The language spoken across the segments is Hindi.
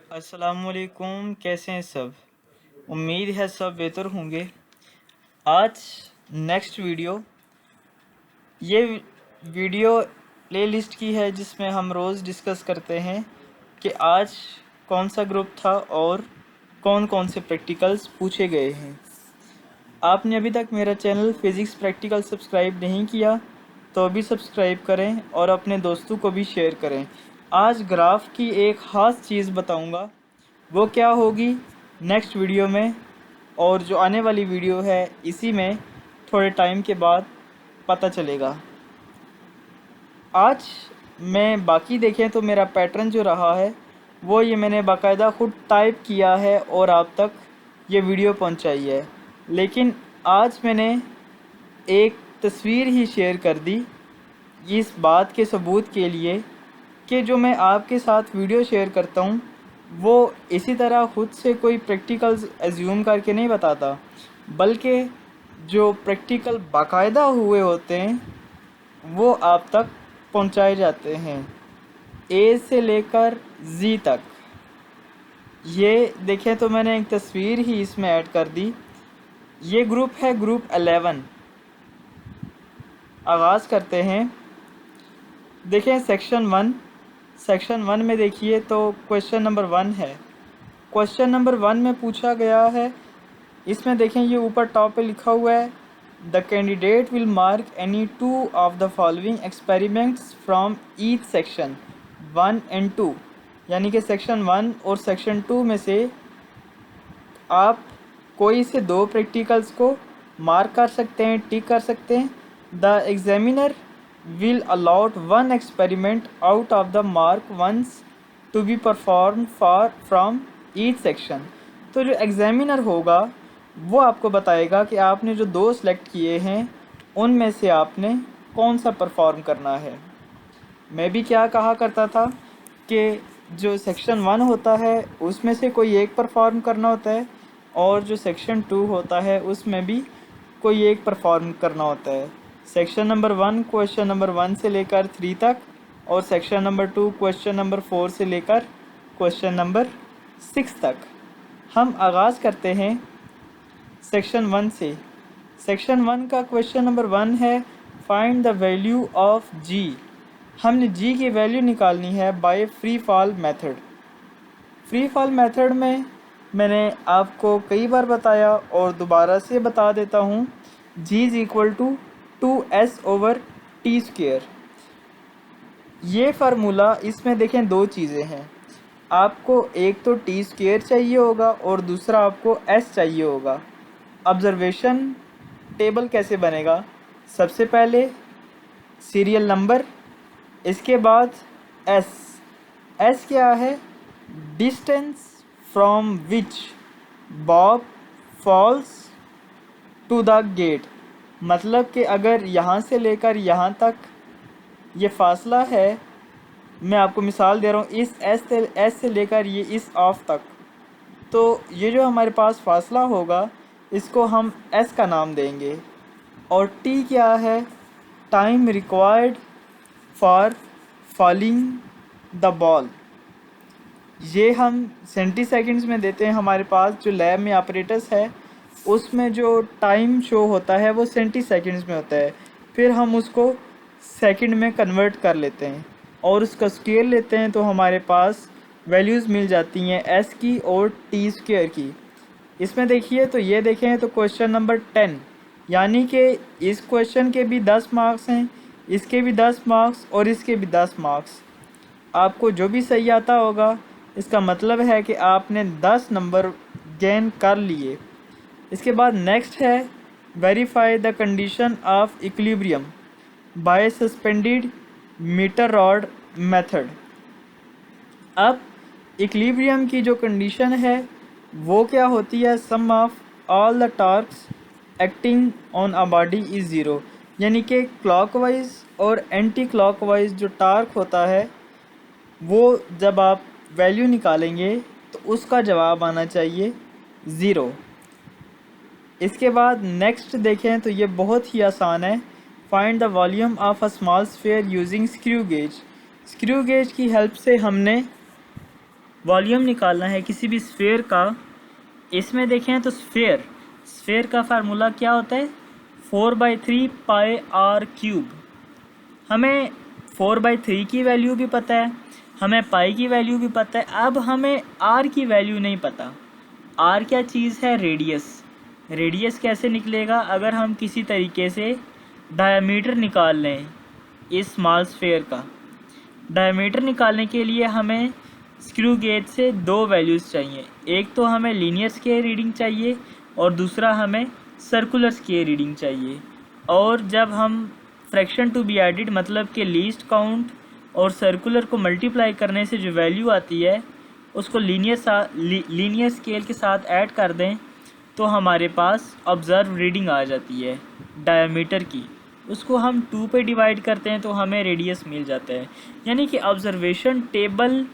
अस्सलामुअलैकुम, कैसे हैं सब। उम्मीद है सब बेहतर होंगे। आज नेक्स्ट वीडियो ये वीडियो प्लेलिस्ट की है जिसमें हम रोज़ डिस्कस करते हैं कि आज कौन सा ग्रुप था और कौन कौन से प्रैक्टिकल्स पूछे गए हैं। आपने अभी तक मेरा चैनल फिज़िक्स प्रैक्टिकल सब्सक्राइब नहीं किया तो अभी सब्सक्राइब करें और अपने दोस्तों को भी शेयर करें। आज ग्राफ की एक ख़ास चीज़ बताऊंगा, वो क्या होगी नेक्स्ट वीडियो में, और जो आने वाली वीडियो है इसी में थोड़े टाइम के बाद पता चलेगा। आज मैं बाकी देखें तो मेरा पैटर्न जो रहा है वो ये मैंने बाकायदा ख़ुद टाइप किया है और आप तक ये वीडियो पहुंचाई है। लेकिन आज मैंने एक तस्वीर ही शेयर कर दी इस बात के सबूत के लिए कि जो मैं आपके साथ वीडियो शेयर करता हूँ वो इसी तरह ख़ुद से कोई प्रैक्टिकल्स एज्यूम करके नहीं बताता, बल्कि जो प्रैक्टिकल बाकायदा हुए होते हैं वो आप तक पहुंचाए जाते हैं, ए से लेकर जी तक। ये देखें तो मैंने एक तस्वीर ही इसमें ऐड कर दी। ये ग्रुप है ग्रुप 11। आगाज़ करते हैं। देखें सेक्शन वन में देखिए तो क्वेश्चन नंबर 1 है। क्वेश्चन नंबर 1 में पूछा गया है, इसमें देखें ये ऊपर टॉप पे लिखा हुआ है, the candidate will mark any 2 of the following experiments from each section 1 and 2। यानी कि सेक्शन 1 और सेक्शन 2 में से आप कोई से 2 प्रैक्टिकल्स को मार्क कर सकते हैं, टिक कर सकते हैं। The examiner will allot one experiment out of the mark ones to be performed from each section। तो जो एग्जामिनर होगा वो आपको बताएगा कि आपने जो 2 सेलेक्ट किए हैं उनमें से आपने कौन सा परफॉर्म करना है। मैं भी क्या कहा करता था कि जो सेक्शन 1 होता है उसमें से कोई एक परफॉर्म करना होता है और जो सेक्शन 2 होता है उसमें भी कोई एक परफॉर्म करना होता है। सेक्शन नंबर 1 क्वेश्चन नंबर 1 से लेकर 3 तक और सेक्शन नंबर 2 क्वेश्चन नंबर 4 से लेकर क्वेश्चन नंबर 6 तक। हम आगाज़ करते हैं सेक्शन 1 से। सेक्शन 1 का क्वेश्चन नंबर 1 है, फाइंड द वैल्यू ऑफ जी। हमने जी की वैल्यू निकालनी है by free fall method. Free fall method में मैंने आपको कई बार बताया और दोबारा से बता देता हूँ, जी इज़ इक्वल टू 2s/t²। ये फार्मूला, इसमें देखें 2 चीज़ें हैं, आपको एक तो t² चाहिए होगा और दूसरा आपको s चाहिए होगा। ऑब्ज़र्वेशन टेबल कैसे बनेगा, सबसे पहले सीरियल नंबर, इसके बाद s क्या है, distance from which bob falls to the gate. मतलब कि अगर यहाँ से लेकर यहाँ तक ये फ़ासला है, मैं आपको मिसाल दे रहा हूँ, इस एस से लेकर ये इस ऑफ तक, तो ये जो हमारे पास फ़ासला होगा इसको हम एस का नाम देंगे। और टी क्या है, time required for falling the ball. ये हम सेंटीसेकंड्स में देते हैं। हमारे पास जो लैब में ऑपरेटर्स है उसमें जो टाइम शो होता है वो सेंटीसेकंड्स में होता है, फिर हम उसको सेकंड में कन्वर्ट कर लेते हैं और उसका स्केल लेते हैं तो हमारे पास वैल्यूज़ मिल जाती हैं एस की और t² की। इसमें देखिए तो ये देखें तो क्वेश्चन नंबर 10, यानी कि इस क्वेश्चन के भी 10 मार्क्स हैं, इसके भी 10 मार्क्स और इसके भी 10 मार्क्स। आपको जो भी सही आता होगा इसका मतलब है कि आपने 10 नंबर गेन कर लिए। इसके बाद नेक्स्ट है, verify the condition of equilibrium by suspended metre rod method. अब इक्विलिब्रियम की जो कंडीशन है वो क्या होती है, sum of all the torques acting on a body is zero. यानी कि क्लॉकवाइज और एंटी क्लॉकवाइज जो टार्क होता है वो जब आप वैल्यू निकालेंगे तो उसका जवाब आना चाहिए 0। इसके बाद नेक्स्ट देखें तो ये बहुत ही आसान है, find the volume of a small sphere using screw gauge. Screw gauge की हेल्प से हमने वॉल्यूम निकालना है किसी भी स्फेयर का, इसमें देखें तो स्फेयर का फार्मूला क्या होता है 4/3 पाई आर क्यूब। हमें 4/3 की वैल्यू भी पता है, हमें पाई की वैल्यू भी पता है, अब हमें आर की वैल्यू नहीं पता। आर क्या चीज़ है, रेडियस कैसे निकलेगा, अगर हम किसी तरीके से डायमीटर निकाल लें इस स्मॉल स्फेयर का। डायमीटर निकालने के लिए हमें स्क्रू गेज से दो वैल्यूज़ चाहिए, एक तो हमें लीनियर स्केयर रीडिंग चाहिए और दूसरा हमें सर्कुलर स्केयर रीडिंग चाहिए। और जब हम फ्रैक्शन टू बी एडिड मतलब कि लीस्ट काउंट और सर्कुलर को मल्टीप्लाई करने से जो वैल्यू आती है उसको लीनियर स्केल के साथ ऐड कर दें तो हमारे पास ऑब्ज़र्व रीडिंग आ जाती है डायमीटर की। उसको हम 2 पे डिवाइड करते हैं तो हमें रेडियस मिल जाता है। यानी कि ऑब्ज़र्वेशन टेबल,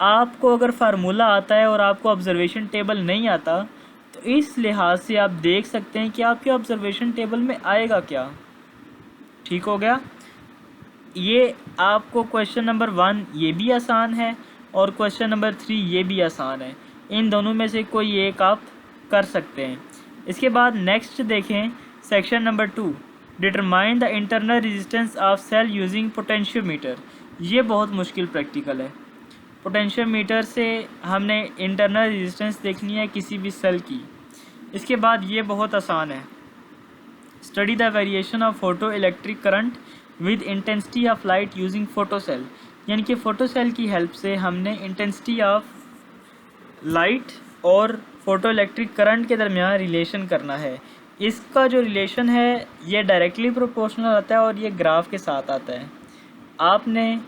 आपको अगर फार्मूला आता है और आपको ऑब्ज़र्वेशन टेबल नहीं आता तो इस लिहाज से आप देख सकते हैं कि आपके ऑब्ज़र्वेशन टेबल में आएगा क्या। ठीक हो गया। ये आपको क्वेश्चन नंबर 1 ये भी आसान है और क्वेश्चन नंबर 3 ये भी आसान है, इन दोनों में से कोई एक आप कर सकते हैं। इसके बाद नेक्स्ट देखें section number 2, determine the internal resistance of cell using potentiometer. ये बहुत मुश्किल प्रैक्टिकल है। पोटेंशियोमीटर से हमने इंटरनल रेजिस्टेंस देखनी है किसी भी सेल की। इसके बाद ये बहुत आसान है, study the variation of photo electric current with intensity of light using photo cell. यानी कि फ़ोटो सेल की हेल्प से हमने इंटेंसिटी ऑफ लाइट और फोटो इलेक्ट्रिक करंट के दरमियान रिलेशन करना है। इसका जो रिलेशन है ये डायरेक्टली प्रोपोर्शनल आता है और ये ग्राफ के साथ आता है। आपने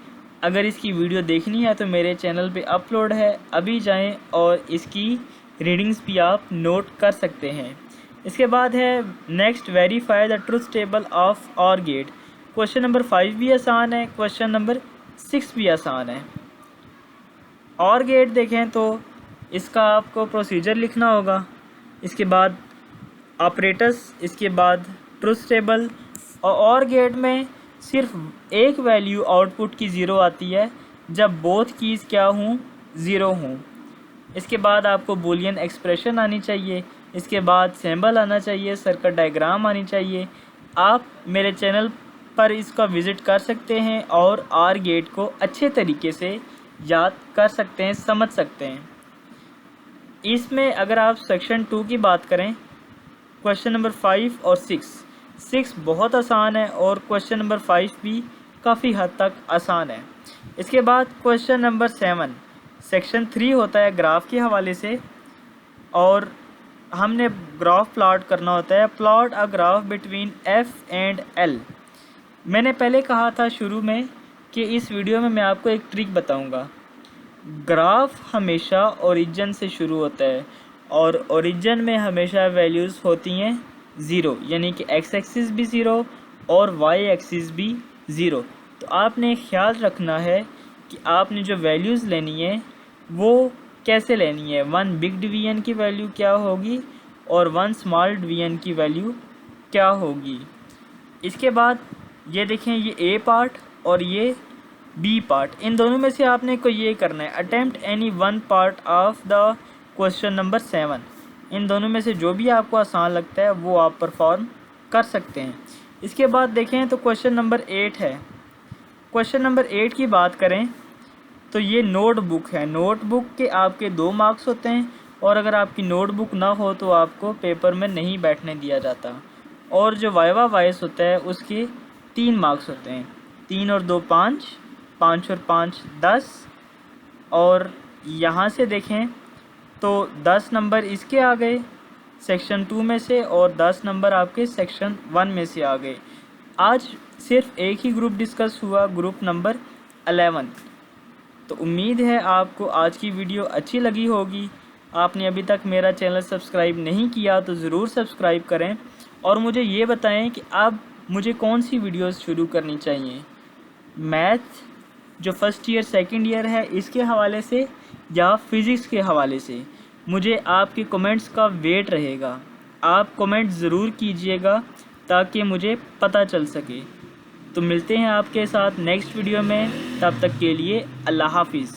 अगर इसकी वीडियो देखनी है तो मेरे चैनल पे अपलोड है, अभी जाएं और इसकी रीडिंग्स भी आप नोट कर सकते हैं। इसके बाद है next, verify the truth table of OR gate. Question number 5 भी आसान है, क्वेश्चन नंबर 6 भी आसान है। और गेट देखें तो इसका आपको प्रोसीजर लिखना होगा, इसके बाद ऑपरेटर्स, इसके बाद ट्रुथ टेबल। और गेट में सिर्फ एक वैल्यू आउटपुट की ज़ीरो आती है जब बोथ कीज़ क्या हों, ज़ीरो हों। इसके बाद आपको बूलियन एक्सप्रेशन आनी चाहिए, इसके बाद सिंबल आना चाहिए, सर्किट डायग्राम आनी चाहिए। आप मेरे चैनल पर इसका विज़िट कर सकते हैं और आर गेट को अच्छे तरीके से याद कर सकते हैं, समझ सकते हैं। इसमें अगर आप सेक्शन 2 की बात करें, क्वेश्चन नंबर 5 और 6 बहुत आसान है और क्वेश्चन नंबर 5 भी काफ़ी हद तक आसान है। इसके बाद क्वेश्चन नंबर 7 सेक्शन 3 होता है ग्राफ के हवाले से और हमने ग्राफ प्लॉट करना होता है। Plot a graph between F and L। मैंने पहले कहा था शुरू में कि इस वीडियो में मैं आपको एक ट्रिक बताऊंगा। ग्राफ हमेशा ओरिजिन से शुरू होता है और ओरिजिन में हमेशा वैल्यूज़ होती हैं ज़ीरो, यानी कि x एक्सिस भी ज़ीरो और y एक्सिस भी ज़ीरो। तो आपने ख्याल रखना है कि आपने जो वैल्यूज़ लेनी है वो कैसे लेनी है, 1 बिग डिवीजन की वैल्यू क्या होगी और 1 स्मॉल डिवीजन की वैल्यू क्या होगी। इसके बाद ये देखें, ये ए पार्ट और ये बी पार्ट, इन दोनों में से आपने को ये करना है, attempt any one part of the question number 7। इन दोनों में से जो भी आपको आसान लगता है वो आप परफॉर्म कर सकते हैं। इसके बाद देखें तो क्वेश्चन नंबर 8 है। क्वेश्चन नंबर 8 की बात करें तो ये नोटबुक है। नोटबुक के आपके 2 मार्क्स होते हैं और अगर आपकी नोटबुक ना हो तो आपको पेपर में नहीं बैठने दिया जाता। और जो वाइवा वॉइस होता है उसके 3 मार्क्स होते हैं, 3 और 2 5, 5 और 5 10। और यहाँ से देखें तो 10 नंबर इसके आ गए सेक्शन 2 में से और 10 नंबर आपके सेक्शन 1 में से आ गए। आज सिर्फ एक ही ग्रुप डिस्कस हुआ, ग्रुप नंबर 11। तो उम्मीद है आपको आज की वीडियो अच्छी लगी होगी। आपने अभी तक मेरा चैनल सब्सक्राइब नहीं किया तो ज़रूर सब्सक्राइब करें और मुझे ये बताएं कि अब मुझे कौन सी वीडियोस शुरू करनी चाहिए, मैथ जो फर्स्ट ईयर सेकंड ईयर है इसके हवाले से या फिज़िक्स के हवाले से। मुझे आपके कमेंट्स का वेट रहेगा, आप कमेंट ज़रूर कीजिएगा ताकि मुझे पता चल सके। तो मिलते हैं आपके साथ नेक्स्ट वीडियो में, तब तक के लिए अल्लाह हाफिज़।